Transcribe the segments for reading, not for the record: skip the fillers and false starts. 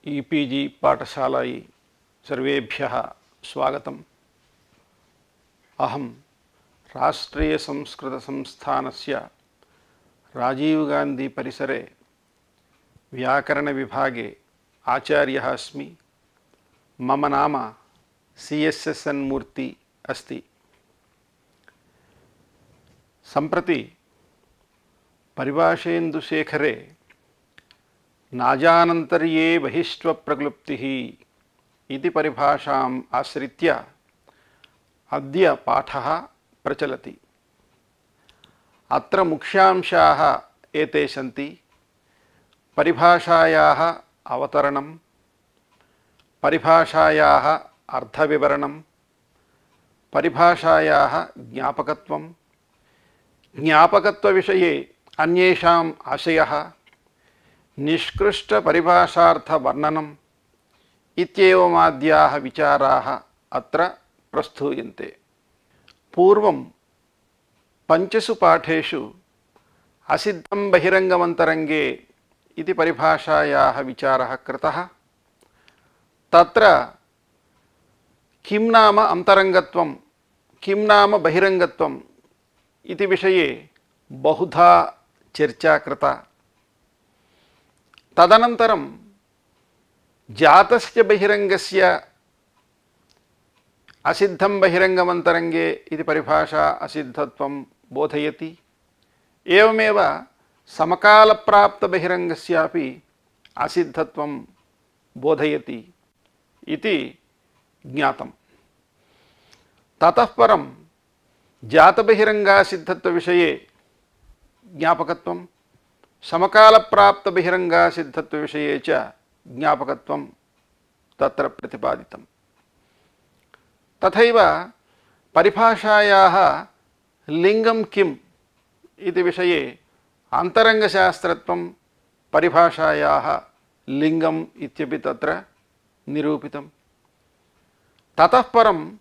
E-PG पाठशालाई सर्वेभ्यः स्वागतम्। अहं राष्ट्रीयसंस्कृतसंस्थानस्य राजीव गांधी परिसरे व्याकरणविभागे आचार्यः अस्मि। मम नाम CSSN मूर्ति अस्ति। सम्प्रति परिभाषेन्दुशेखरे नाजानन्तर्ये बहिष्वप्रक्लुप्तिः इति परिभाषाम् आश्रित्य अद्य पाठः प्रचलति। अत्र मुख्यांशाः एते सन्ति। परिभाषायाः अवतरणं, परिभाषायाः अर्थविवरणं, परिभाषायाः ज्ञापकत्वं, ज्ञापकत्वविषये अन्येषाम् आशयः, निष्कृष्टपरिभाषार्थवर्णनम् इत्येवमाद्याः विचाराः अत्र प्रस्तूयन्ते। पूर्वं पञ्चसु पाठेषु असिद्धं बहिरङ्गमन्तरङ्गे इति परिभाषायाः विचारः कृतः। तत्र किं नाम अन्तरङ्गत्वं, किं नाम बहिरङ्गत्वम् इति विषये बहुधा चर्चा कृता। तदनन्तरं जातस्य बहिरङ्गस्य असिद्धं बहिरङ्गमन्तरङ्गे इति परिभाषा असिद्धत्वं बोधयति। एवमेव समकालप्राप्तबहिरङ्गस्यापि असिद्धत्वं बोधयति इति ज्ञातम्। ततः परं जातबहिरङ्गासिद्धत्वविषये ज्ञापकत्वं, समकालप्राप्तबहिरङ्गासिद्धत्वविषये च ज्ञापकत्वं तत्र प्रतिपादितं। तथैव परिभाषायाः लिङ्गं किम् इति विषये अन्तरङ्गशास्त्रत्वं परिभाषायाः लिङ्गम् इत्यपि तत्र निरूपितं। ततः परम्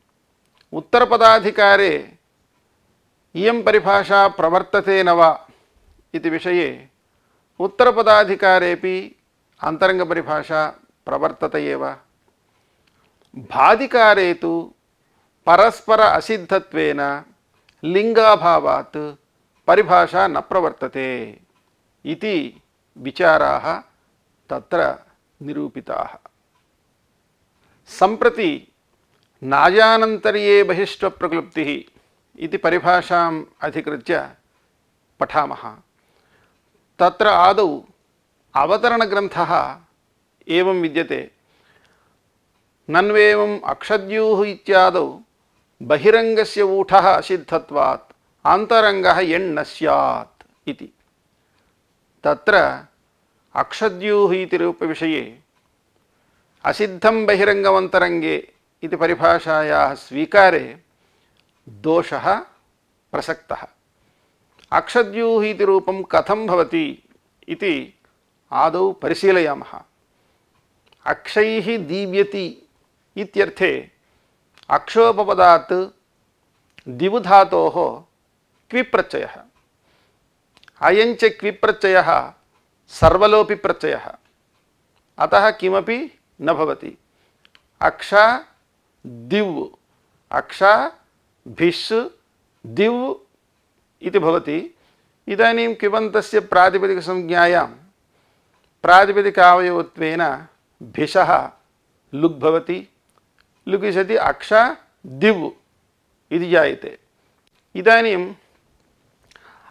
उत्तरपदाधिकारे इयं परिभाषा प्रवर्तते न वा इति विषये उत्तरपदाधिकारेपि अन्तरङ्गपरिभाषा प्रवर्तते एव। भादिकारे तु परस्पर असिद्धत्वेन लिङ्गाभावात् परिभाषा न प्रवर्तते इति विचाराः तत्र निरूपिताः। सम्प्रति नाजानन्तर्ये बहिष्वप्रक्लुप्तिः इति परिभाषाम् अधिकृत्य पठामः। तत्र आदौ अवतरणग्रन्थः एवं विद्यते। नन्वेवम् अक्षद्यूः इत्यादौ बहिरङ्गस्य ऊठः असिद्धत्वात् अन्तरङ्गः यण् न स्यात् इति। तत्र अक्षद्यूः इति रूपविषये असिद्धं बहिरङ्गमन्तरङ्गे इति परिभाषायाः स्वीकारे दोषः प्रसक्तः। अक्षद्यूः इति रूपं कथं भवति इति आदौ परिशीलयामः। अक्षैः दीव्यति इत्यर्थे अक्षोपपदात् दिवुधातोः क्विप्रत्ययः। अयञ्च क्विप्रत्ययः सर्वलोपि प्रत्ययः, अतः किमपि न भवति। अक्ष दिव्, अक्ष भिस् दिव् इति भवति। इदानीं क्विबन्तस्य प्रातिपदिकसंज्ञायां प्रातिपदिकावयवत्वेन भिषः लुग् भवति। लुग् सति अक्ष दिव् इति जायते। इदानीम्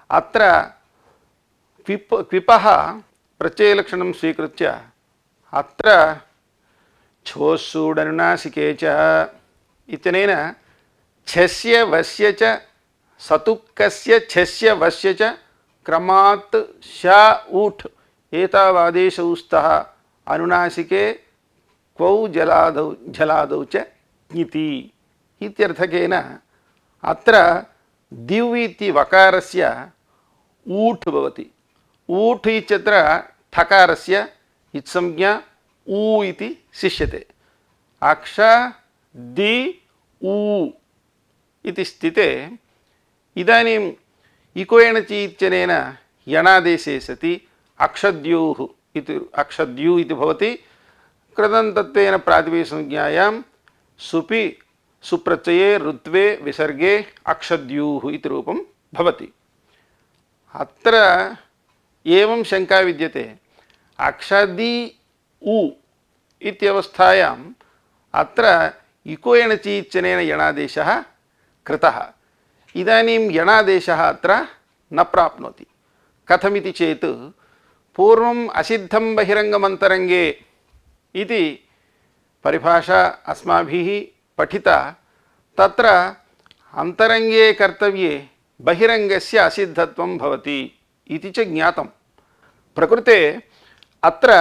अत्र क्विपः प्रत्ययलक्षणं स्वीकृत्य अत्र छोस्सूडनुनासिके च इत्यनेन छस्य वस्य च सतुक्कस्य छस्य वस्य च क्रमात् श ऊठ् एतावादेशौ स्तः अनुनासिके क्वौ जलादौ च ज्ञिति इत्यर्थकेन अत्र दिव् इति वकारस्य ऊठ् भवति। ऊठ् इत्यत्र ठकारस्य इत्संज्ञा ऊ इति शिष्यते। अक्ष दि ऊ इति स्थिते इदानीम् इको एणचि इत्यनेन यणादेशे सति अक्षद्यूः इति भवति। कृदन्तत्वेन प्रातिपदिकसंज्ञायां सुपि सुप्रत्यये ऋत्वे विसर्गे अक्षद्युः इति रूपं भवति। अत्र एवं शङ्का विद्यते, अक्षदि उ इत्यवस्थायाम् अत्र इको एणचि इत्यनेन यणादेशः कृतः। इदानीं यणादेशः अत्र न प्राप्नोति। कथमिति चेत् पूर्वम् असिद्धं बहिरङ्गमन्तरङ्गे इति परिभाषा अस्माभिः पठिता। तत्र अन्तरङ्गे कर्तव्ये बहिरङ्गस्य असिद्धत्वं भवति इति च ज्ञातं। प्रकृते अत्र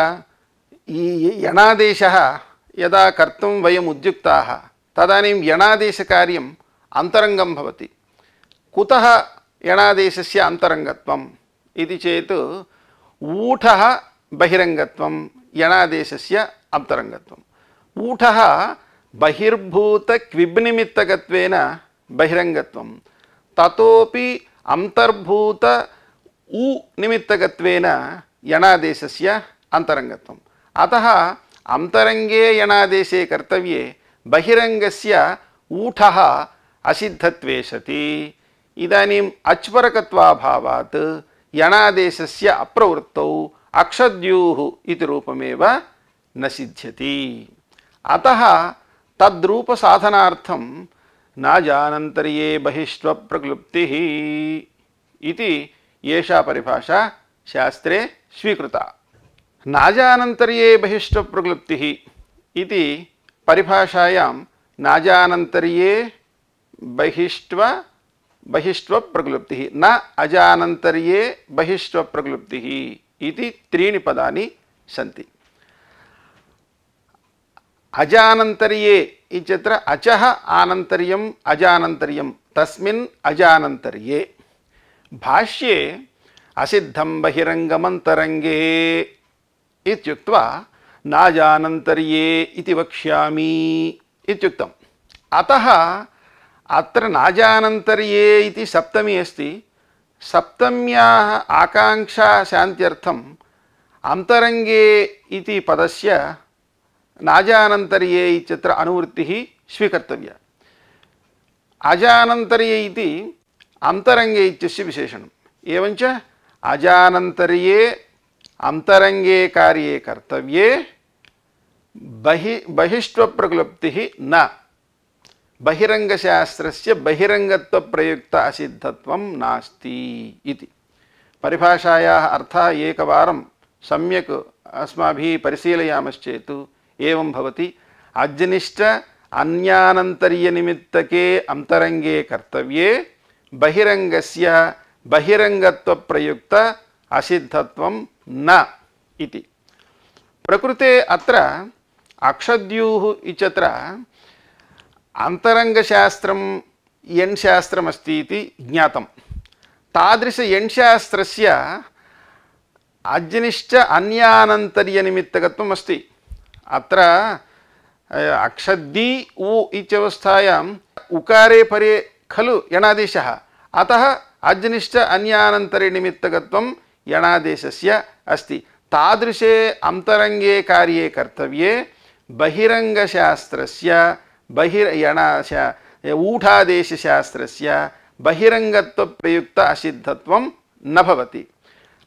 यणादेशः यदा कर्तुं वयम् उद्युक्ताः तदानीं यणादेशकार्यम् अन्तरङ्गं भवति। कुतः यणादेशस्य अन्तरङ्गत्वम् इति चेत् ऊठः बहिरङ्गत्वं यणादेशस्य अन्तरङ्गत्वम्। ऊठः बहिर्भूतक्विब्निमित्तकत्वेन बहिरङ्गत्वं, ततोपि अन्तर्भूत उ निमित्तकत्वेन यणादेशस्य अन्तरङ्गत्वम्। अतः अन्तरङ्गे यणादेशे कर्तव्ये बहिरङ्गस्य ऊठः असिद्धत्वे सति इदानीम् अच्परकत्वाभावात् यणादेशस्य अप्रवृत्तौ अक्षद्युः इति रूपमेव न सिद्ध्यति। अतः तद्रूपसाधनार्थं न जानन्तर्ये बहिष्त्वप्रक्लुप्तिः इति एषा परिभाषा शास्त्रे स्वीकृता। नाजानन्तर्ये बहिष्त्वप्रक्लुप्तिः इति परिभाषायां नाजानन्तर्ये बहिष्त्वप्रक्लुप्तिः न अजानन्तर्ये बहिष्त्वप्रक्लुप्तिः इति त्रीणि पदानि सन्ति। अजानन्तर्ये इत्यत्र अचः आनन्तर्यम् अजानन्तर्यं तस्मिन् अजानन्तर्ये। भाष्ये असिद्धं बहिरङ्गमन्तरङ्गे इत्युक्त्वा नाजानन्तर्ये इति वक्ष्यामि इत्युक्तम्। अतः अत्र नाजानन्तर्ये इति सप्तमी अस्ति। सप्तम्याः आकाङ्क्षा शान्त्यर्थम् अन्तरङ्गे इति पदस्य नाजानन्तर्ये इत्यत्र अनुवृत्तिः स्वीकर्तव्या। अजानन्तर्ये इति अन्तरङ्गे इत्यस्य विशेषणम्। एवञ्च अजानन्तर्ये अन्तरङ्गे कार्ये कर्तव्ये बहिष्त्वप्रक्लुप्तिः न बहिरङ्गशास्त्रस्य बहिरङ्गत्वप्रयुक्त असिद्धत्वं नास्ति इति। परिभाषायाः अर्थः एकवारं सम्यक् अस्माभिः परिशीलयामश्चेत् एवं भवति। अज्निष्ट अन्यानन्तर्यनिमित्तके अन्तरङ्गे कर्तव्ये बहिरङ्गस्य बहिरङ्गत्वप्रयुक्त असिद्धत्वं न इति। प्रकृते अत्र अक्षद्युः इत्यत्र अन्तरङ्गशास्त्रं यण्शास्त्रमस्ति इति ज्ञातं। तादृश यण्शास्त्रस्य अज्निश्च अन्यानन्तर्यनिमित्तकत्वम् अस्ति। अत्र अक्षद्दि उ इत्यवस्थायाम् उकारे परे खलु यणादेशः। अतः अज्निश्च अन्यानन्तर्यनिमित्तकत्वं यणादेशस्य अस्ति। तादृशे अन्तरङ्गे कार्ये कर्तव्ये बहिरङ्गशास्त्रस्य ऊठादेशशास्त्रस्य बहिरङ्गत्वप्रयुक्त असिद्धत्वं न भवति।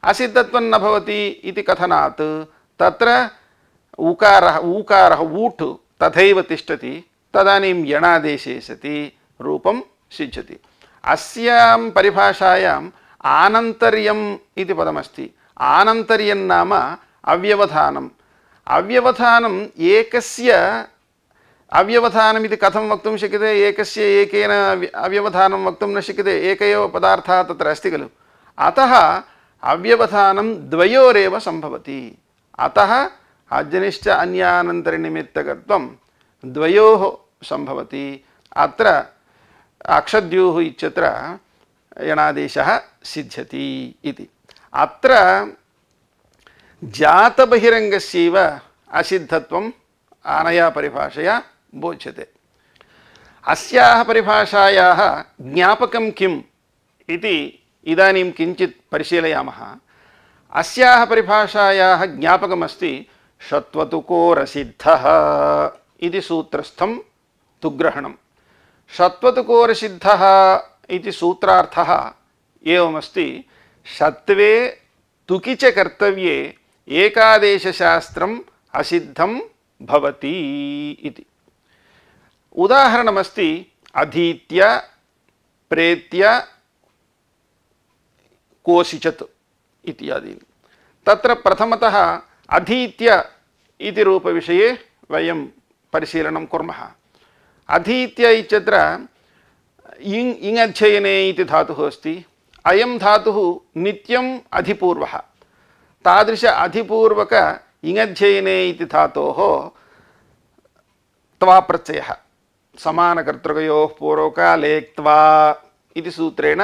असिद्धत्वं न भवति इति कथनात् तत्र ऊकारः ऊठ् तथैव तिष्ठति। तदानीं यणादेशे सति रूपं सिद्ध्यति। अस्यां परिभाषायाम् आनन्तर्यम् इति पदमस्ति। आनन्तर्यं नाम अव्यवधानम्। अव्यवधानम् एकस्य अव्यवधानमिति कथं वक्तुं शक्यते? एकस्य एकेन अव्यवधानं वक्तुं न शक्यते। एक एव पदार्थः तत्र अस्ति खलु। अतः अव्यवधानं द्वयोरेव सम्भवति। अतः अज्निश्च अन्यानन्तरनिमित्तकत्वं द्वयोः सम्भवति। अत्र अक्षद्युः इत्यत्र यणादेशः सिद्ध्यति इति। अत्र जातबहिरङ्गस्यैव असिद्धत्वम् अनया परिभाषया बोध्यते। अस्याः परिभाषायाः ज्ञापकं किम् इति इदानीं किञ्चित् परिशीलयामः। अस्याः परिभाषायाः ज्ञापकमस्ति షత్వతుకోరసిద్ధः ఇది సూత్రస్థం తుగ్రహణం. షత్వతుకోరసిద్ధः ఇది సూత్రార్థः ఏవమస్తి. షత్వే తుకి చ కర్తవ్యే ఏకాదేశశాస్త్రం అసిద్ధం భవతి ఇది. ఉదాహరణమస్తి అధీత్య ప్రేత్య కోసిచత్ ఇత్యాదీని. తత్ర ప్రథమతః అధీత్య इति रूपविषये वयं परिशीलनं कुर्मः. अधीत्य इत्यत्र इङ् अध्ययने इति धातुः अस्ति. अयं धातुः नित्यम् अधिपूर्वः. तादृश अधिपूर्वक इङध्ययने इति धातोः त्वा प्रत्ययः समानकर्तृकयोः पूर्वकाले क्त्वा इति सूत्रेण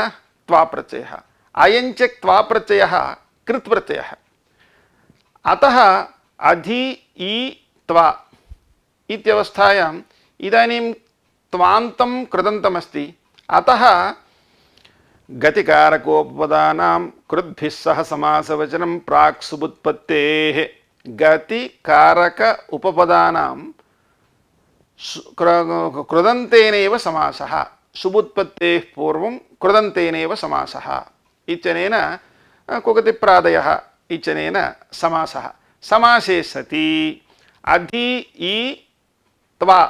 त्वा प्रत्ययः. अयञ्च क्त्वा प्रत्ययः कृत् प्रत्ययः. अतः अधि ई त्वा इत्यवस्थायाम् इदानीं त्वान्तं कृदन्तमस्ति. अतः गतिकारकोपपदानां कृद्भिः सह समासवचनं प्राक् सुबुत्पत्तेः. गतिकारक उपपदानां कृदन्तेनैव समासः. सुबुत्पत्तेः पूर्वं कृदन्तेनैव समासः इत्यनेन कुगतिप्रादयः इत्यनेन समासः. समासे सति अधि ई त्वा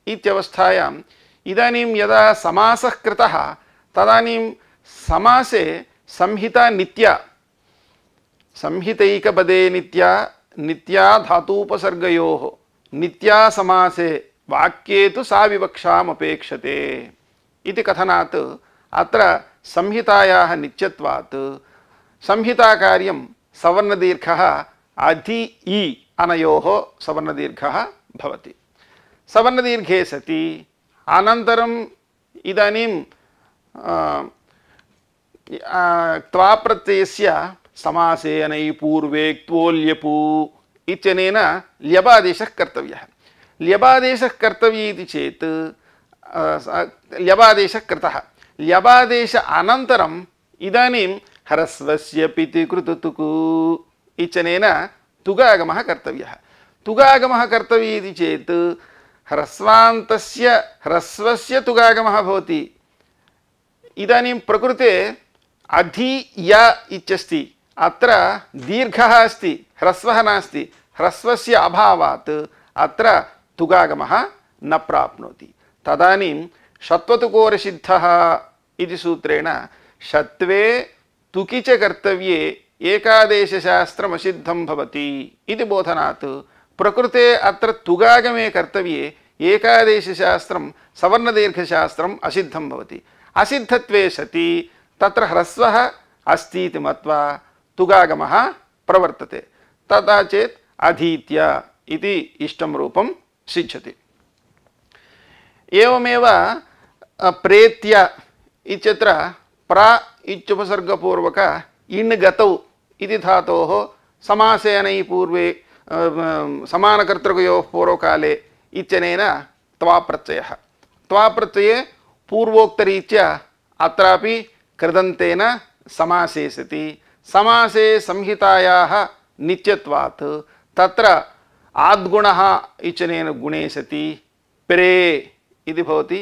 इत्यवस्थायाम् इदानीं यदा समासः कृतः तदानीं समासे संहिता नित्या. संहितैकपदे नित्या नित्या धातूपसर्गयोः नित्या समासे वाक्ये तु सा विवक्षाम् अपेक्षते इति कथनात् अत्र संहितायाः नित्यत्वात् संहिताकार्यं सवर्णदीर्घः अधि ई अनयोः सवर्णदीर्घः भवति. सवर्णदीर्घे सति अनन्तरम् इदानीं त्वा प्रत्ययस्य समासे अनै पूर्वे क्त्वोल्यपु इत्यनेन ल्यबादेशः कर्तव्यः. ल्यबादेशः कर्तव्यः इति चेत् ल्यबादेशः कृतः. ल्यबादेश अनन्तरम् इदानीं ह्रस्वस्य पिति कृतुतुकु इत्यनेन तुगागमः कर्तव्यः. तुगागमः कर्तव्यः इति चेत् ह्रस्वान्तस्य ह्रस्वस्य तुगागमः भवति. इदानीं प्रकृते अधि य इत्यस्ति. अत्र दीर्घः अस्ति, ह्रस्वः नास्ति. ह्रस्वस्य अभावात् अत्र तुगागमः न प्राप्नोति. तदानीं षत्वतुकोरसिद्धः इति सूत्रेण षत्वे तुकि च कर्तव्ये एकादेशशास्त्रमसिद्धं भवति इति बोधनात् प्रकृते अत्र तुगागमे कर्तव्ये एकादेशशास्त्रं सवर्णदीर्घशास्त्रम् असिद्धं भवति. असिद्धत्वे सति तत्र ह्रस्वः अस्ति इति मत्वा तुगागमः प्रवर्तते. तथा चेत् अधीत्य इति इष्टं रूपं सिद्ध्यति. एवमेव प्रेत्य इत्यत्र प्र इत्युपसर्गपूर्वक इण् गतौ इति धातोः समासे अनै पूर्वे समानकर्तृकयोः पूर्वकाले इत्यनेन त्वा प्रत्ययः. त्वा प्रत्यये पूर्वोक्तरीत्या अत्रापि कृदन्तेन समासे सति. समासे संहितायाः नित्यत्वात् तत्र आद्गुणः इत्यनेन गुणे सति प्रे इति भवति.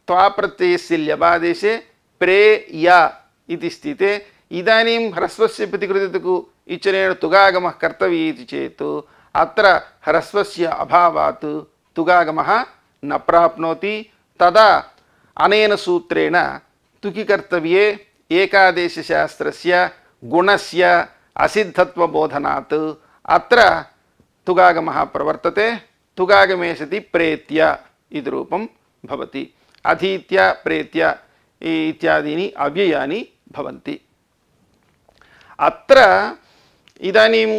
त्वा प्रत्ययस्य ल्यबादेशे प्रे य इति स्थिते इदानीं ह्रस्वस्य प्रतिकृतितुकु इत्यनेन तुगागमः कर्तव्यः इति चेत् अत्र ह्रस्वस्य अभावात् तुगागमः न प्राप्नोति. तदा अनेन सूत्रेण तुकि कर्तव्ये एकादेशशास्त्रस्य गुणस्य असिद्धत्वबोधनात् अत्र तुगागमः प्रवर्तते. तुगागमे सति प्रेत्य इति रूपं भवति. अधीत्य प्रेत्य इत्यादीनि अव्ययानि भवन्ति. अत्र इदानीम्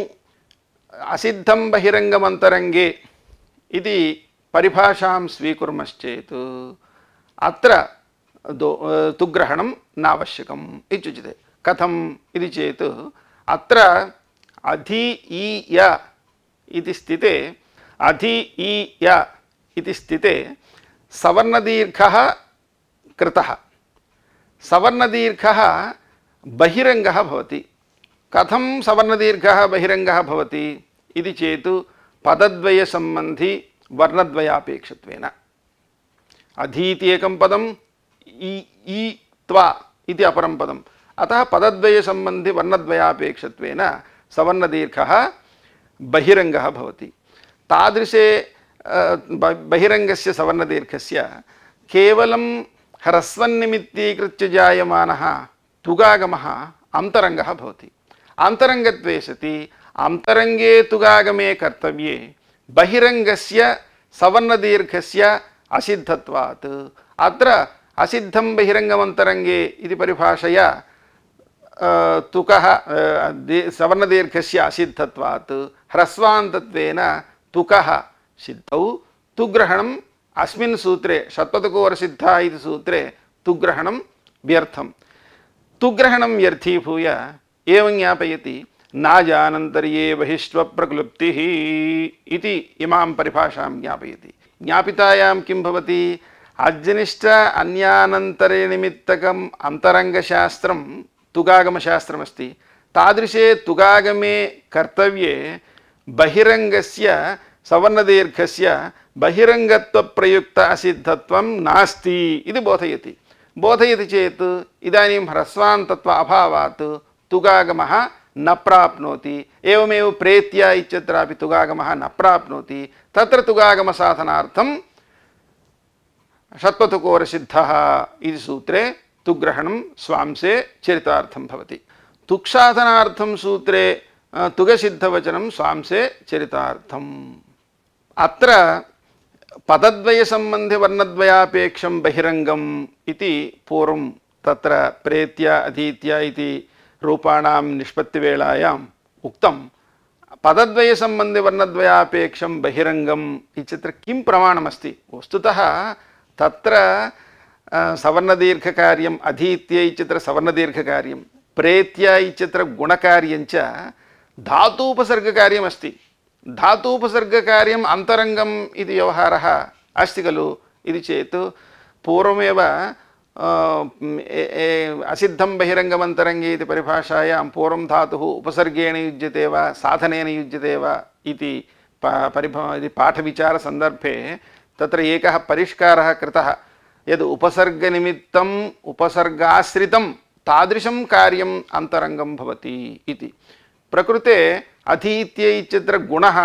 असिद्धं बहिरङ्गमन्तरङ्गे इति परिभाषां स्वीकुर्मश्चेत् अत्र तुग्रहणं नावश्यकम् इत्युच्यते. कथम् इति चेत् अत्र अधि ई य इति स्थिते अधि ई य इति स्थिते सवर्णदीर्घः कृतः. सवर्णदीर्घः बहिरङ्गः भवति. कथं सवर्णदीर्घः बहिरङ्गः भवति इति चेत् पदद्वयसम्बन्धी वर्णद्वयापेक्षत्वेन अधीति एकं पदम् ई त्वा इति अपरं पदम् अतः पदद्वयसम्बन्धी वर्णद्वयापेक्षत्वेन सवर्णदीर्घः बहिरङ्गः भवति। तादृशे बहिरङ्गस्य सवर्णदीर्घस्य केवलं ह्रस्वन्निमित्तीकृत्य जायमानः तुगागमः अन्तरङ्गः भवति। अन्तरङ्गत्वे सति अन्तरङ्गे तुगागमे कर्तव्ये बहिरङ्गस्य सवर्णदीर्घस्य असिद्धत्वात् अत्र असिद्धं बहिरङ्गमन्तरङ्गे इति परिभाषया तुकः सवर्णदीर्घस्य असिद्धत्वात् ह्रस्वान्तत्वेन तुकः सिद्धौ तुग्रहणम् अस्मिन् सूत्रे षट्पदकोरसिद्धः इति सूत्रे तुग्रहणं व्यर्थम्। तुग्रहणं व्यर्थीभूय एवं ज्ञापयति नाजानन्तर्ये बहिष्वप्रक्लुप्तिः इति इमां परिभाषां ज्ञापयति। ज्ञापितायां किं भवति अज्जनिष्ठ अन्यानन्तरे निमित्तकम् अन्तरङ्गशास्त्रं तुगागमशास्त्रमस्ति। तादृशे तुगागमे कर्तव्ये बहिरङ्गस्य सवर्णदीर्घस्य बहिरङ्गत्वप्रयुक्त असिद्धत्वं नास्ति इति बोधयति चेत् इदानीं ह्रस्वान्तत्व अभावात् तुगागमः न प्राप्नोति। एवमेव प्रेत्या इत्यत्रापि तुगागमः न प्राप्नोति। तत्र तुगागमसाधनार्थं षट्पदकोरसिद्धः इति सूत्रे तुग्रहणं स्वांसे चरितार्थं भवति। तुक्साधनार्थं सूत्रे तुगसिद्धवचनं स्वांसे चरितार्थम्। अत्र पदद्वयसम्बन्धि वर्णद्वयापेक्षं बहिरङ्गम् इति पूर्वं तत्र प्रेत्या अधीत्या इति रूपाणां निष्पत्तिवेलायाम् उक्तं। पदद्वयसम्बन्धि वर्णद्वयापेक्षं बहिरङ्गम् इत्यत्र किं प्रमाणमस्ति? वस्तुतः तत्र सवर्णदीर्घकार्यम् अधीत्य इत्यत्र सवर्णदीर्घकार्यं प्रेत्या इत्यत्र गुणकार्यञ्च धातूपसर्गकार्यमस्ति। धातूपसर्गकार्यम् अन्तरङ्गम् इति व्यवहारः अस्ति खलु इति चेत् पूर्वमेव असिद्धं बहिरङ्गमन्तरङ्गे इति परिभाषायां पूर्वं धातुः उपसर्गेण युज्यते वा साधनेन युज्यते वा इति पाठविचारसन्दर्भे तत्र एकः परिष्कारः कृतः यद् उपसर्गनिमित्तम् उपसर्गाश्रितं तादृशं कार्यम् अन्तरङ्गं भवति इति। प्रकृते अधीत्य इत्यत्र गुणः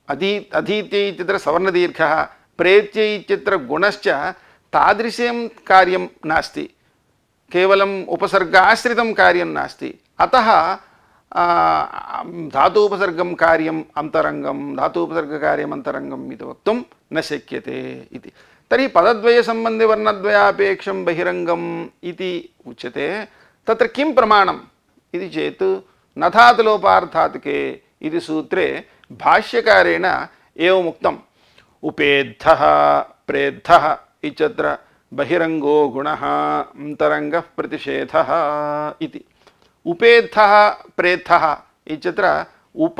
अधीत्य इत्यत्र सवर्णदीर्घः प्रेत्य इत्यत्र गुणश्च तादृशं कार्यं नास्ति, केवलम् उपसर्गाश्रितं कार्यं नास्ति। अतः धातूपसर्गं कार्यम् अन्तरङ्गं धातूपसर्गकार्यम् अन्तरङ्गम् इति वक्तुं न शक्यते इति। तर्हि पदद्वयसम्बन्धिवर्णद्वयापेक्षं बहिरङ्गम् इति उच्यते। तत्र किं प्रमाणम् इति चेत् नधातुलोपार्थात्के इति सूत्रे भाष्यकारेण एवमुक्तम् उपेद्धः प्रेद्धः इत्यत्र बहिरङ्गो गुणः अन्तरङ्गः प्रतिषेधः इति। उपेद्धः प्रेद्धः इत्यत्र उप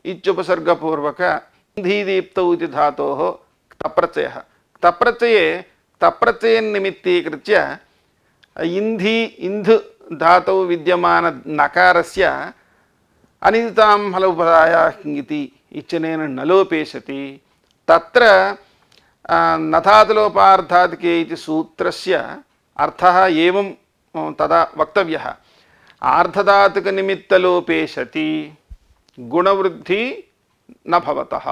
इत्युपसर्गपूर्वक इन्धीदीप्तौ इति धातोः क्तप्रत्ययः। क्तप्रत्यये क्तप्रत्ययन्निमित्तीकृत्य इन्धु धातौ विद्यमान नकारस्य अनिदितां हलोपदायाः इति इच्छनेन न लोपेशति। तत्र नधातुलोपार्थात्के इति सूत्रस्य अर्थः एवं तदा वक्तव्यः आर्धधातुकनिमित्तलोपे सति गुणवृद्धि न भवतः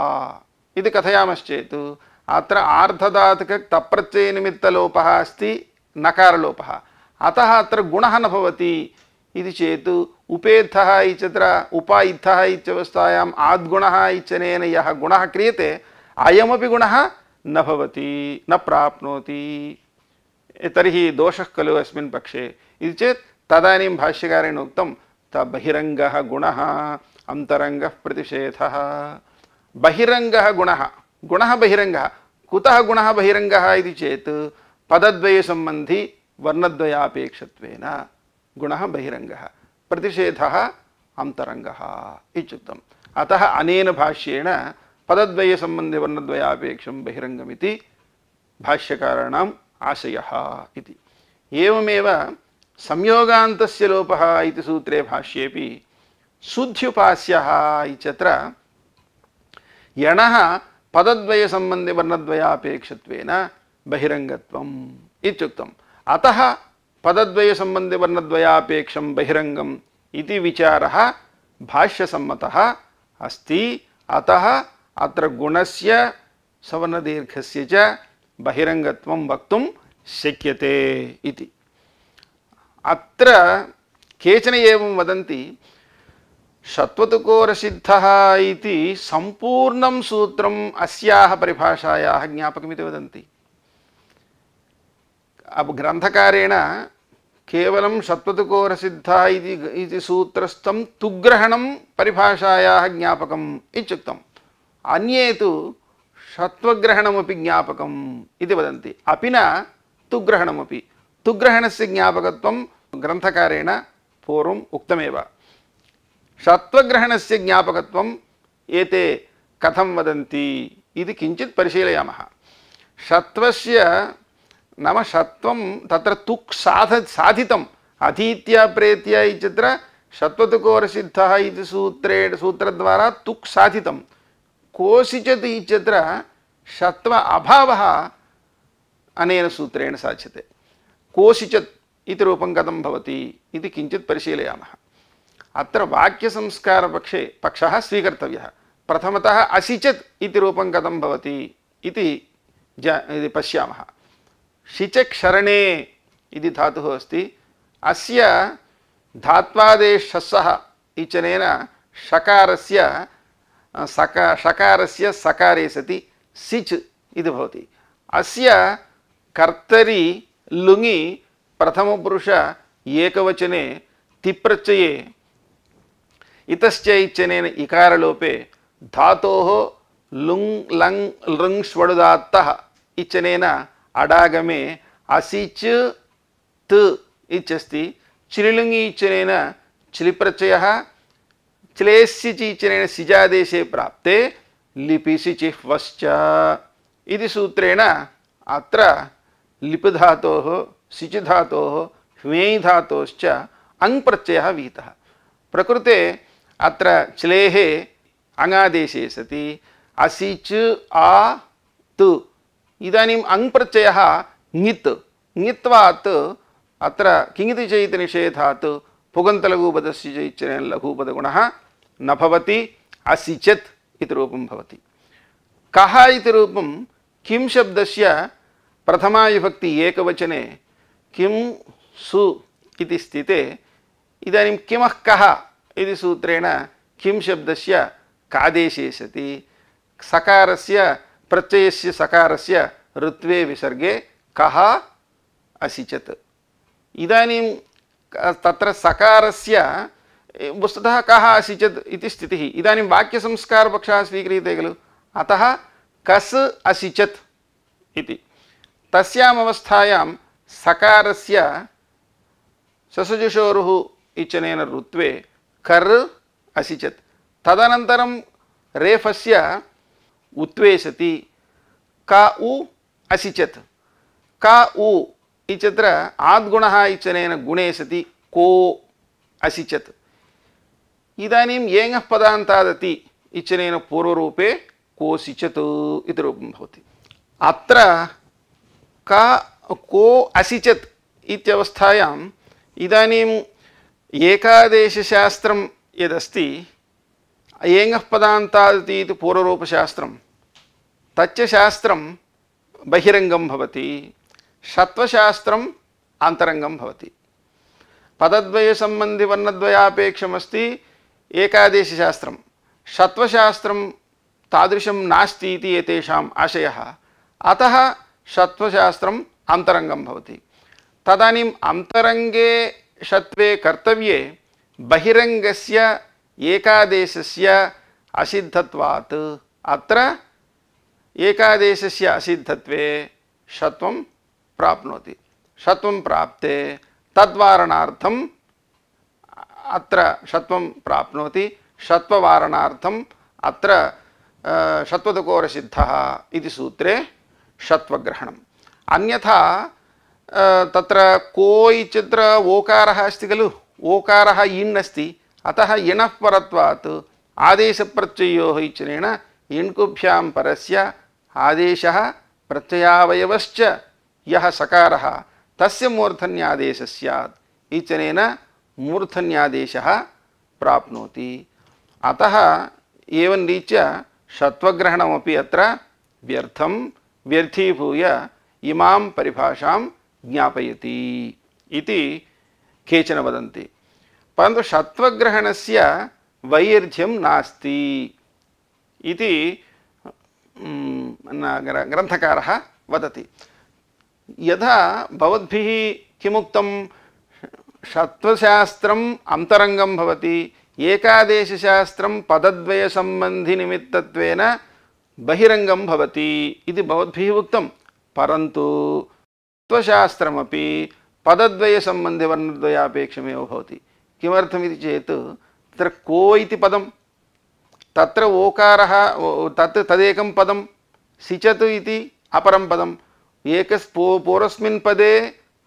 इति कथयामश्चेत् अत्र आर्धधातुकतप्रत्ययनिमित्तलोपः अस्ति नकारलोपः, अतः अत्र गुणः न भवति इति चेत् उपेद्धः इत्यत्र उपाइद्धः इत्यवस्थायाम् आद्गुणः इत्यनेन यः गुणः क्रियते अयमपि गुणः न भवति न प्राप्नोति। तर्हि दोषः खलु अस्मिन् पक्षे इति चेत् तदानीं भाष्यकारेण उक्तं बहिरङ्गः गुणः अन्तरङ्गः प्रतिषेधः। बहिरङ्गः गुणः गुणः बहिरङ्गः कुतः गुणः बहिरङ्गः इति चेत् पदद्वयसम्बन्धी वर्णद्वयापेक्षत्वेन गुणः बहिरङ्गः प्रतिषेधः अन्तरङ्गः इत्युक्तम्। अतः अनेन भाष्येण पदद्वयसम्बन्धी वर्णद्वयापेक्षं बहिरङ्गमिति भाष्यकाराणाम् आशयः इति। एवमेव संयोगान्तस्य लोपः इति सूत्रे भाष्येपि शुद्ध्युपास्यः इत्यत्र यणः पदद्वयसम्बन्धिवर्णद्वयापेक्षत्वेन बहिरङ्गत्वम् इत्युक्तम्। अतः पदद्वयसम्बन्धिवर्णद्वयापेक्षं बहिरङ्गम् इति विचारः भाष्यसम्मतः अस्ति। अतः अत्र गुणस्य सवर्णदीर्घस्य च बहिरङ्गत्वं वक्तुं शक्यते इति। अत्र केचन एवं वदन्ति षत्वतुकोरसिद्धः इति सम्पूर्णं सूत्रम् अस्याः परिभाषायाः ज्ञापकमिति वदन्ति। अब ग्रन्थकारेण केवलं षत्वतुकोरसिद्धः इति सूत्रस्थं तुग्रहणं परिभाषायाः ज्ञापकम् इत्युक्तम्। अन्ये तु षत्वग्रहणमपि ज्ञापकम् इति वदन्ति, अपि न तुग्रहणमपि। तुग्रहणस्य ज्ञापकत्वं ग्रन्थकारेण पूर्वम् उक्तमेव। षत्वग्रहणस्य ज्ञापकत्वं एते कथं वदन्ति इति किञ्चित् परिशीलयामः। षत्वस्य नाम षत्वं तत्र तुक् साधितम् अधीत्य प्रेत्य इत्यत्र षत्वतुकोरसिद्धः इति सूत्रद्वारा तुक् साधितं। कोऽसिचित् इत्यत्र षत्व अभावः अनेन सूत्रेण साध्यते। कोऽसिचित् इति रूपं कथं भवति इति किञ्चित् परिशीलयामः। अत्र वाक्यसंस्कारपक्षे पक्षः स्वीकर्तव्यः। प्रथमतः असिचित् इति रूपं कथं भवति इति पश्यामः। शिचक्षरणे इति धातुः अस्ति। अस्य धात्वादेशः इत्यनेन षकारस्य सकारे सति सिच् इति भवति। अस्य कर्तरि लुङि प्रथमपुरुष एकवचने तिप्रत्यये इतश्च इत्यनेन इकारलोपे धातोः लुङ् लङ् लृङ् ष्वडुदात्तः इत्यनेन अडागमे असिच् त इत्यस्ति। चिलिलुङि इत्यनेन चिलिप्रत्ययः च्लेस्सिचि इत्यनेन सिजादेशे प्राप्ते लिपिसिचिह्वश्च इति सूत्रेण अत्र लिपिधातोः सिचिधातोः ह्वेयि धातोश्च अङ् प्रत्ययः विहितः। प्रकृते अत्र च्लेः अङादेशे सति असिच् आ तु इदानीम् अङ् प्रत्ययः ङित् ङित्वात् अत्र किङिति चैति निषेधात् पुगन्तलघुपदस्य च इत्यनेन लघुपदगुणः न भवति। असिचत् इति रूपं भवति। कः इति रूपं किं शब्दस्य प्रथमा विभक्ति एकवचने किं सु इति स्थिते इदानीं किमः कः इति सूत्रेण किं शब्दस्य कादेशे सति सकारस्य प्रत्ययस्य सकारस्य ऋत्वे विसर्गे कः असिचत्। इदानीं तत्र सकारस्य वस्तुतः कः असिचत् इति स्थितिः। इदानीं वाक्यसंस्कारपक्षः स्वीक्रियते खलु। अतः कस् असिचत् इति। तस्याम् अवस्थायां सकारस्य ससजुषोरुः इत्यनेन ऋत्वे कर् असिचत्। तदनन्तरं रेफस्य उत्वे सति क उ असिचत्। क उ इत्यत्र आद्गुणः इत्यनेन गुणे सति को असिचत्। इदानीं येङः पदान्तादति इत्यनेन पूर्वरूपे कोऽसिचत् इति रूपं भवति। अत्र को असिचत् इत्यवस्थायाम् इदानीम् एकादेशशास्त्रं यदस्ति येङः पदान्तादति इति पूर्वरूपशास्त्रं तच्च शास्त्रं बहिरङ्गं भवति। षत्वशास्त्रम् आन्तरङ्गं भवति। पदद्वयसम्बन्धिवर्णद्वयापेक्षमस्ति एकादेशशास्त्रं। षत्वशास्त्रं तादृशं नास्ति इति एतेषाम् आशयः। अतः षत्वशास्त्रम् आन्तरङ्गं भवति। तदानीम् अन्तरङ्गे षत्वे कर्तव्ये बहिरङ्गस्य एकादेशस्य असिद्धत्वात् अत्र एकादेशस्य असिद्धत्वे षत्वं प्राप्नोति। षत्वं प्राप्ते तद्वारणार्थम् अत्र षत्वं प्राप्नोति। षत्ववारणार्थम् अत्र षत्वतुकोरसिद्धः इति सूत्रे षत्वग्रहणम्। अन्यथा तत्र को इत्यत्र ओकारः अस्ति खलु। ओकारः इन् अस्ति। अतः इणः परत्वात् आदेशप्रत्ययोः इत्यनेन इण्कुभ्यां परस्य आदेशः प्रत्ययावयवश्च यः सकारः तस्य मूर्धन्यादेशः स्यात् इत्यनेन मूर्धन्यादेशः प्राप्नोति। अतः एवं रीत्या षत्वग्रहणमपि अत्र व्यर्थं व्यर्थीभूय इमां परिभाषां ज्ञापयति इति केचन वदन्ति। परन्तु षत्वग्रहणस्य वैर्ध्यं नास्ति इति ग्रन्थकारः वदति। यथा भवद्भिः किमुक्तं षत्वशास्त्रम् अन्तरङ्गं भवति, एकादेशशास्त्रं पदद्वयसम्बन्धिनिमित्तत्वेन बहिरङ्गं भवति इति भवद्भिः उक्तं। परन्तु षत्वशास्त्रमपि पदद्वयसम्बन्धिवर्णद्वयापेक्षमेव भवति। किमर्थमिति चेत् तत्र को इति पदं, तत्र ओकारः तदेकं पदं, सिचतु इति अपरं पदं, पूर्वस्मिन् पदे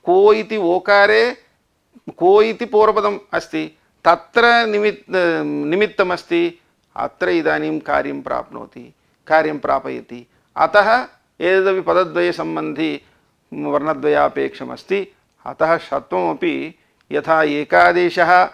को इति ओकारे को इति पूर्वपदम् अस्ति, तत्र निमित्तमस्ति, अत्र इदानीं कार्यं प्राप्नोति, कार्यं प्रापयति। अतः एतदपि पदद्वयसम्बन्धी वर्णद्वयापेक्षमस्ति। अतः षत्वमपि यथा एकादेशः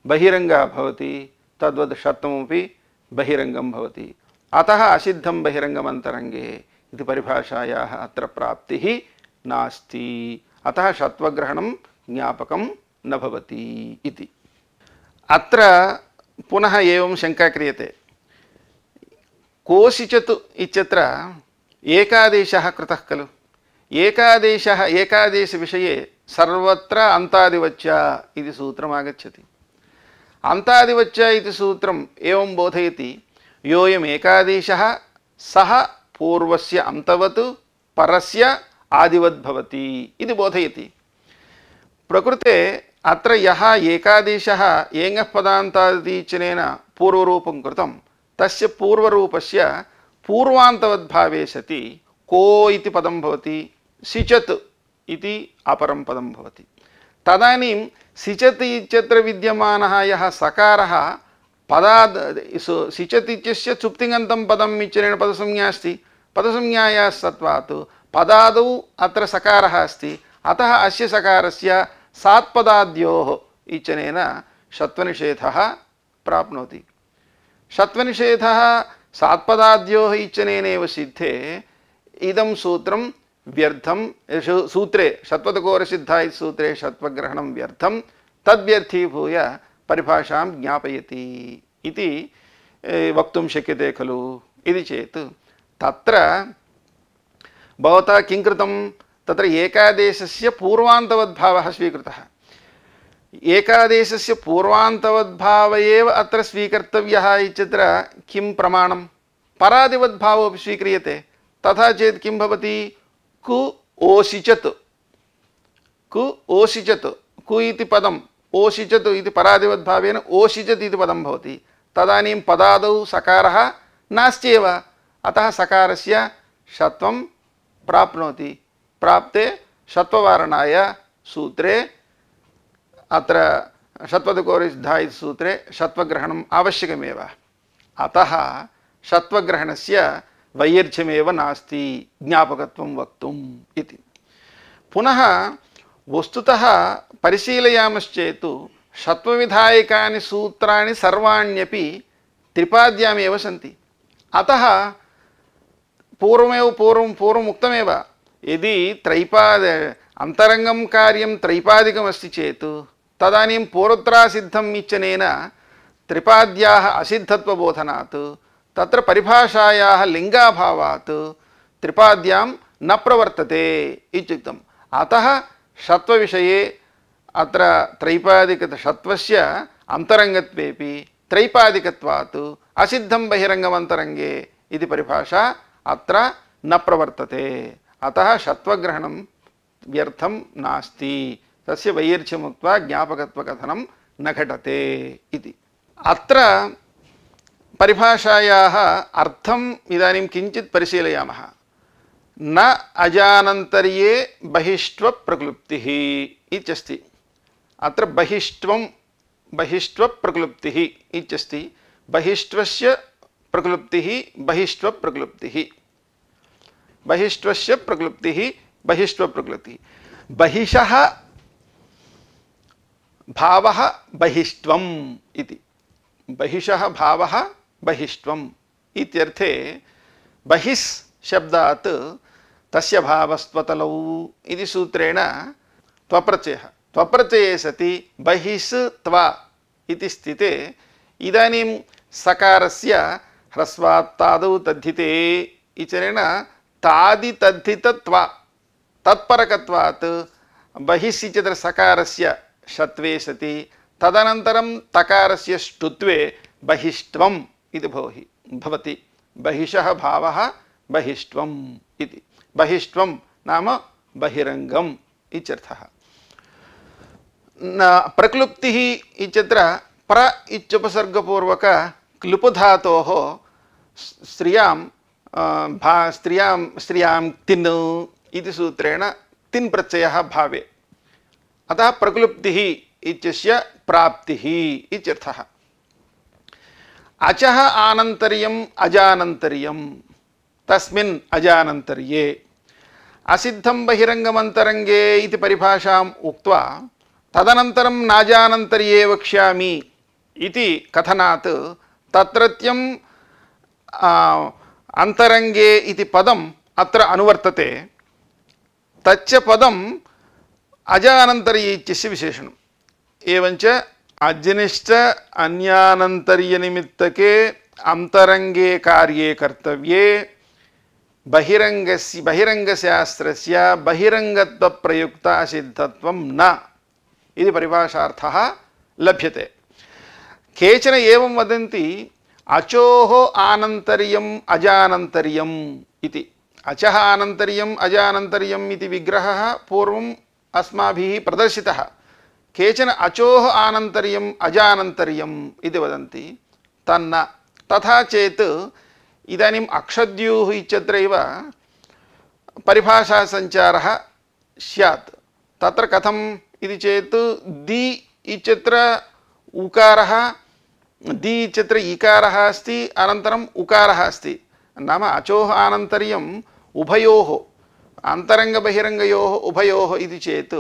बहिरङ्गः भवति तद्वत् षत्वमपि बहिरङ्गं भवति। अतः असिद्धं बहिरङ्गमन्तरङ्गे इति परिभाषायाः अत्र प्राप्तिः नास्ति। अतः षत्वग्रहणं ज्ञापकं न भवति इति। अत्र पुनः एवं शङ्का क्रियते। कोऽसिचतु इत्यत्र एकादेशः कृतः खलु। एकादेशविषये सर्वत्र अन्तादिवच्च इति सूत्रम् आगच्छति। अन्तादिवच्च इति सूत्रम् एवं बोधयति, योऽयम् एकादेशः सः पूर्वस्य अन्तवत् परस्य आदिवद् भवति इति बोधयति। प्रकृते अत्र यः एकादेशः एङः पदान्तादिचनेन पूर्वरूपं कृतं तस्य पूर्वरूपस्य पूर्वान्तवद्भावे सति को इति पदं भवति, सिचत् इति अपरं पदं भवति। तदानीं सिचत् इत्यत्र विद्यमानः यः सकारः पदाद् सिचत् इत्यस्य चुप्तिङन्तं पदम् इत्यनेन पदसंज्ञा अस्ति। पदसंज्ञायाः सत्वात् पदादौ अत्र सकारः अस्ति। अतः अस्य सकारस्य सात्पदाद्योः इत्यनेन षत्वनिषेधः प्राप्नोति। षत्वनिषेधः सात्पदाद्योः इत्यनेनैव सिद्धे इदं सूत्रं व्यर्थं। सूत्रे षत्वतकोरसिद्धा इति सूत्रे षत्वग्रहणं व्यर्थं, तद्व्यर्थीभूय परिभाषां ज्ञापयति इति वक्तुं शक्यते खलु। इति चेत् तत्र भवता किं कृतं, तत्र एकादेशस्य पूर्वान्तवद्भावः स्वीकृतः। एकादेशस्य पूर्वान्तवद्भाव एव अत्र स्वीकर्तव्यः इत्यत्र किं प्रमाणं, परादिवद्भावोऽपि स्वीक्रियते। तथा चेत् किं भवति, कु ओसिचत्, कु ओसिचत्, कु इति पदम् ओसिचत् इति परादिवद्भावेन ओसिचत् इति पदं भवति। तदानीं पदादौ सकारः नास्त्येव, अतः सकारस्य षत्वं प्राप्नोति। प्राप्ते षत्ववारणाय सूत्रे अत्र षत्वतकोरसिद्धा इति सूत्रे षत्वग्रहणम् आवश्यकमेव। अतः षत्वग्रहणस्य वैर्ध्यमेव नास्ति ज्ञापकत्वं वक्तुम् इति। पुनः वस्तुतः परिशीलयामश्चेत् षत्वविधायकानि सूत्राणि सर्वाण्यपि त्रिपाद्यामेव सन्ति। अतः पूर्वम् उक्तमेव, यदि अन्तरङ्गं कार्यं त्रैपादिकमस्ति चेत् तदानीं पूर्वत्रासिद्धम् इत्यनेन त्रिपाद्याः असिद्धत्वबोधनात् तत्र परिभाषायाः लिङ्गाभावात् त्रिपाद्यां न प्रवर्तते इत्युक्तम्। अतः षत्वविषये अत्र षत्वस्य अन्तरङ्गत्वेपि त्रैपादिकत्वात् असिद्धं बहिरङ्गमन्तरङ्गे इति परिभाषा अत्र न प्रवर्तते। अतः षत्वग्रहणं व्यर्थं नास्ति, तस्य वैर्ध्यमुक्त्वा ज्ञापकत्वकथनं न घटते इति। अत्र परिभाषायाः अर्थम् इदानीं किञ्चित् परिशीलयामः। न अजानन्तर्ये बहिष्ट्वप्रक्लुप्तिः इत्यस्ति। अत्र बहिष्ट्वप्रक्लुप्तिः इत्यस्ति। बहिष्ट्वस्य प्रक्लुप्तिः बहिष्त्वप्रक्लुप्तिः बहिष्त्वस्य प्रक्लुप्तिः बहिष्त्वप्रक्लुप्तिः बहिषः भावः बहिष्त्वम् इति बहिषः भावः बहिष्त्वम् इत्यर्थे बहिस् शब्दात् तस्य भावस्त्वतलौ इति सूत्रेण त्वप्रत्ययः त्वप्रत्यये सति बहिस् त्वा इति स्थिते इदानीं सकारस्य ह्रस्वात्तादौ तद्धिते इत्यनेन तादितद्धितत्वा तत्परकत्वात् बहिस् इत्यत्र सकारस्य षत्वे सति तदनन्तरं तकारस्य ष्टुत्वे बहिष्त्वम् इति भवति बहिषः भावः बहिष्त्वम् इति बहिष्त्वं नाम बहिरङ्गम् इत्यर्थः प्रक्लुप्तिः इत्यत्र प्र इत्युपसर्गपूर्वक क्लुपधातोः स्त्रियां तिन् इति सूत्रेण तिन् प्रत्ययः भावे अतः प्रक्लुप्तिः इत्यस्य प्राप्तिः इत्यर्थः अचः आनन्तर्यम् अजानन्तर्यम् तस्मिन् अजानन्तर्ये असिद्धं बहिरङ्गमन्तरङ्गे इति परिभाषाम् उक्त्वा तदनन्तरं नाजानन्तर्ये वक्ष्यामि इति कथनात् तत्रत्यम् अन्तरङ्गे इति पदम् अत्र अनुवर्तते तच्च पदम् अजानन्तर्ये इत्यस्य विशेषणम् एवञ्च अजनिष्ठ अन्यानन्तर्यनिमित्तके अन्तरङ्गे कार्ये कर्तव्ये बहिरङ्गशास्त्रस्य बहिरङ्गत्वप्रयुक्त असिद्धत्वं न इति परिभाषार्थः लभ्यते केचन एवं वदन्ति अचोः आनन्तर्यम् अजानन्तर्यम् इति अचः आनन्तर्यम् अजानन्तर्यम् इति विग्रहः पूर्वम् अस्माभिः प्रदर्शितः केचन अचोः आनन्तर्यम् अजानन्तर्यम् इति वदन्ति तन्न तथा चेत् इदानीम् अक्षद्युः इत्यत्रैव परिभाषासञ्चारः स्यात् तत्र कथम् इति चेत् दि इत्यत्र उकारः दि इत्यत्र इकारः अस्ति अनन्तरम् उकारः अस्ति नाम अचोः आनन्तर्यम् उभयोः अन्तरङ्गबहिरङ्गयोः उभयोः इति चेत्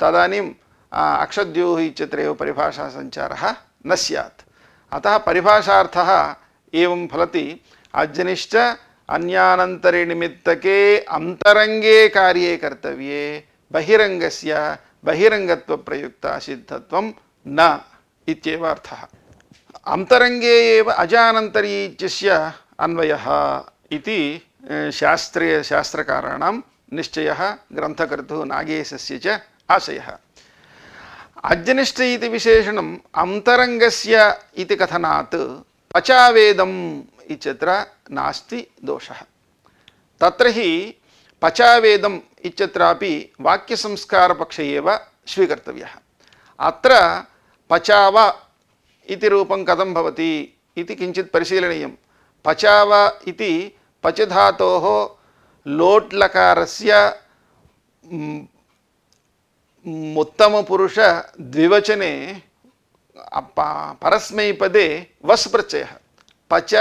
तदानीम् अक्षद्योः इत्यत्रैव परिभाषासञ्चारः न स्यात् अतः परिभाषार्थः एवं फलति अजनिश्च अन्यानन्तरनिमित्तके अन्तरङ्गे कार्ये कर्तव्ये बहिरङ्गस्य बहिरङ्गत्वप्रयुक्त असिद्धत्वं न इत्येव अर्थः अन्तरङ्गे एव अजानन्तर्ये इत्यस्य अन्वयः इति शास्त्रकाराणां निश्चयः ग्रन्थकर्तुः नागेशस्य च आशयः अजनिष्ठ इति विशेषणम् अन्तरङ्गस्य इति कथनात् पचावेदम् इत्यत्र नास्ति दोषः तत्र हि पचावेदम् इत्यत्रापि वाक्यसंस्कारपक्षे एव स्वीकर्तव्यः अत्र पचाव इति रूपं कथं भवति इति किञ्चित् परिशीलनीयं पचाव इति पचधातोः लोट् लकारस्य उत्तमपुरुष द्विवचने परस्मैपदे वस् प्रत्ययः पच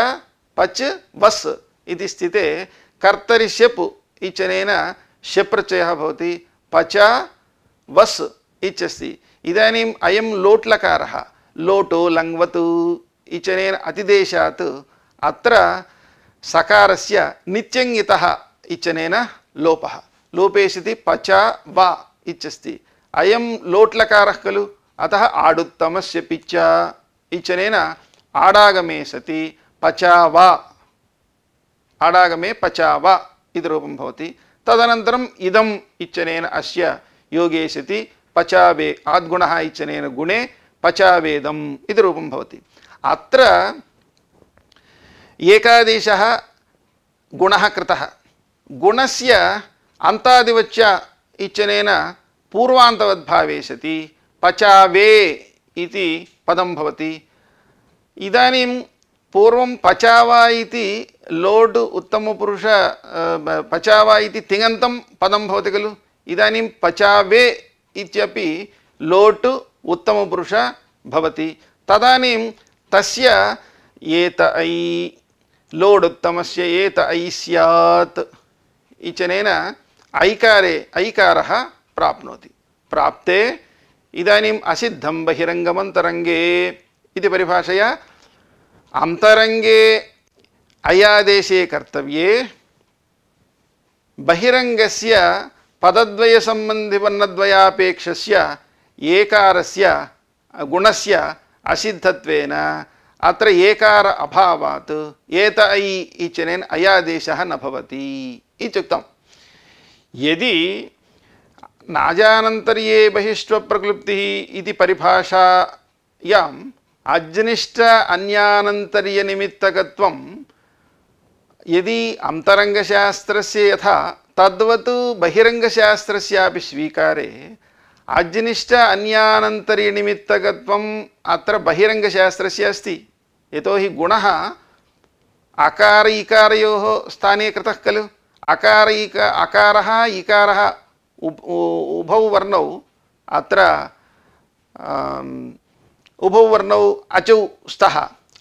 पच वस् इति स्थिते कर्तरि शेप् इत्यनेन शेप् प्रत्ययः भवति पच वस् इत्यस्ति इदानीम् अयं लोट् लकारः लोटो लङ्वतु इत्यनेन अतिदेशात् अत्र सकारस्य नित्यङ्गितः इत्यनेन लोपः लोपे सति पच वा इत्यस्ति अयं लोट् लकारः खलु अतः आडुत्तमस्य पिच्च इत्यनेन आडागमे सति पचावा आडागमे पचावा इति रूपं भवति तदनन्तरम् इदम् इत्यनेन अस्य योगे सति पचावे आद्गुणः इत्यनेन गुणे पचावेदम् इति रूपं भवति अत्र एकादेशः गुणः कृतः गुणस्य अन्तादिवच्च इत्यनेन पूर्वान्तवद्भावे सति पचावे इति पदं भवति इदानीं पूर्वं पचावा इति लोड् उत्तमपुरुष पचावा इति तिङन्तं पदं भवति खलु इदानीं पचावे इत्यपि लोट् उत्तमपुरुष भवति तदानीं तस्य एत ऐ लोडुत्तमस्य एत ऐ स्यात् इत्यनेन ऐकारे ऐकारः प्राप्नोति। प्राप्ते इदानीम् असिद्धं बहिरङ्गमन्तरङ्गे इति परिभाषया अन्तरङ्गे अयादेशे कर्तव्ये बहिरङ्गस्य पदद्वयसम्बन्धिवर्णद्वयापेक्षस्य एकारस्य गुणस्य असिद्धत्वेन अत्र एकार अभावात् एत ऐ इत्यनेन अयादेशः न भवति इत्युक्तम्। यदि नाजानन्तर्ये बहिष्वप्रक्लुप्तिः इति परिभाषायाम् अज्निष्ट अन्यानन्तर्यनिमित्तकत्वं यदि अन्तरङ्गशास्त्रस्य यथा तद्वत् बहिरङ्गशास्त्रस्यापि स्वीकारे अज्निष्ट अन्यानन्तर्यनिमित्तकत्वम् अत्र बहिरङ्गशास्त्रस्य अस्ति। यतोहि गुणः अकार इकारयोः स्थाने कृतः खलु। अकारः इकारः उभौ वर्णौ अत्र उभौ वर्णौ अचौ स्तः।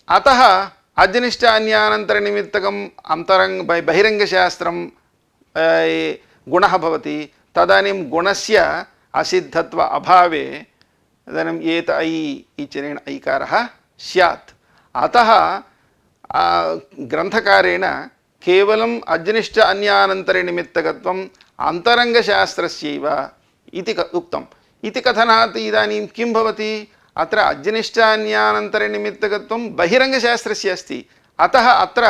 अतः अज्निष्ट अन्यानन्तरनिमित्तकम् बहिरङ्गशास्त्रं गुणः भवति। तदानीं गुणस्य असिद्धत्व अभावे इदानीम् एत ऐ इत्यनेन ऐकारः स्यात्। अतः ग्रन्थकारेण केवलम् अज्निष्ट अन्यानन्तरनिमित्तकत्वम् अन्तरङ्गशास्त्रस्यैव इति उक्तम्। इति कथनात् इदानीं किं भवति? अत्र अज्निष्ट अन्यानन्तरनिमित्तकत्वं बहिरङ्गशास्त्रस्य अस्ति। अतः अत्र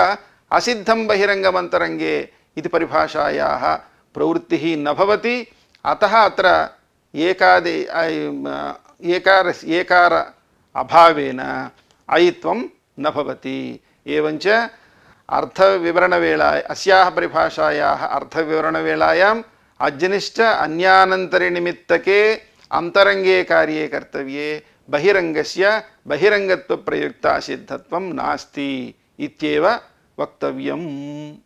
असिद्धं बहिरङ्गमन्तरङ्गे इति परिभाषायाः प्रवृत्तिः न भवति। अतः अत्र एकार अभावेन ऐत्वं न भवति। एवञ्च अर्थविवरणवेला अस्याः परिभाषायाः अर्थविवरणवेलायाम् अज्निष्ट अन्यानन्तरनिमित्तके अन्तरङ्गे कार्ये कर्तव्ये बहिरङ्गस्य बहिरङ्गत्वप्रयुक्त असिद्धत्वं नास्ति इत्येव वक्तव्यम्।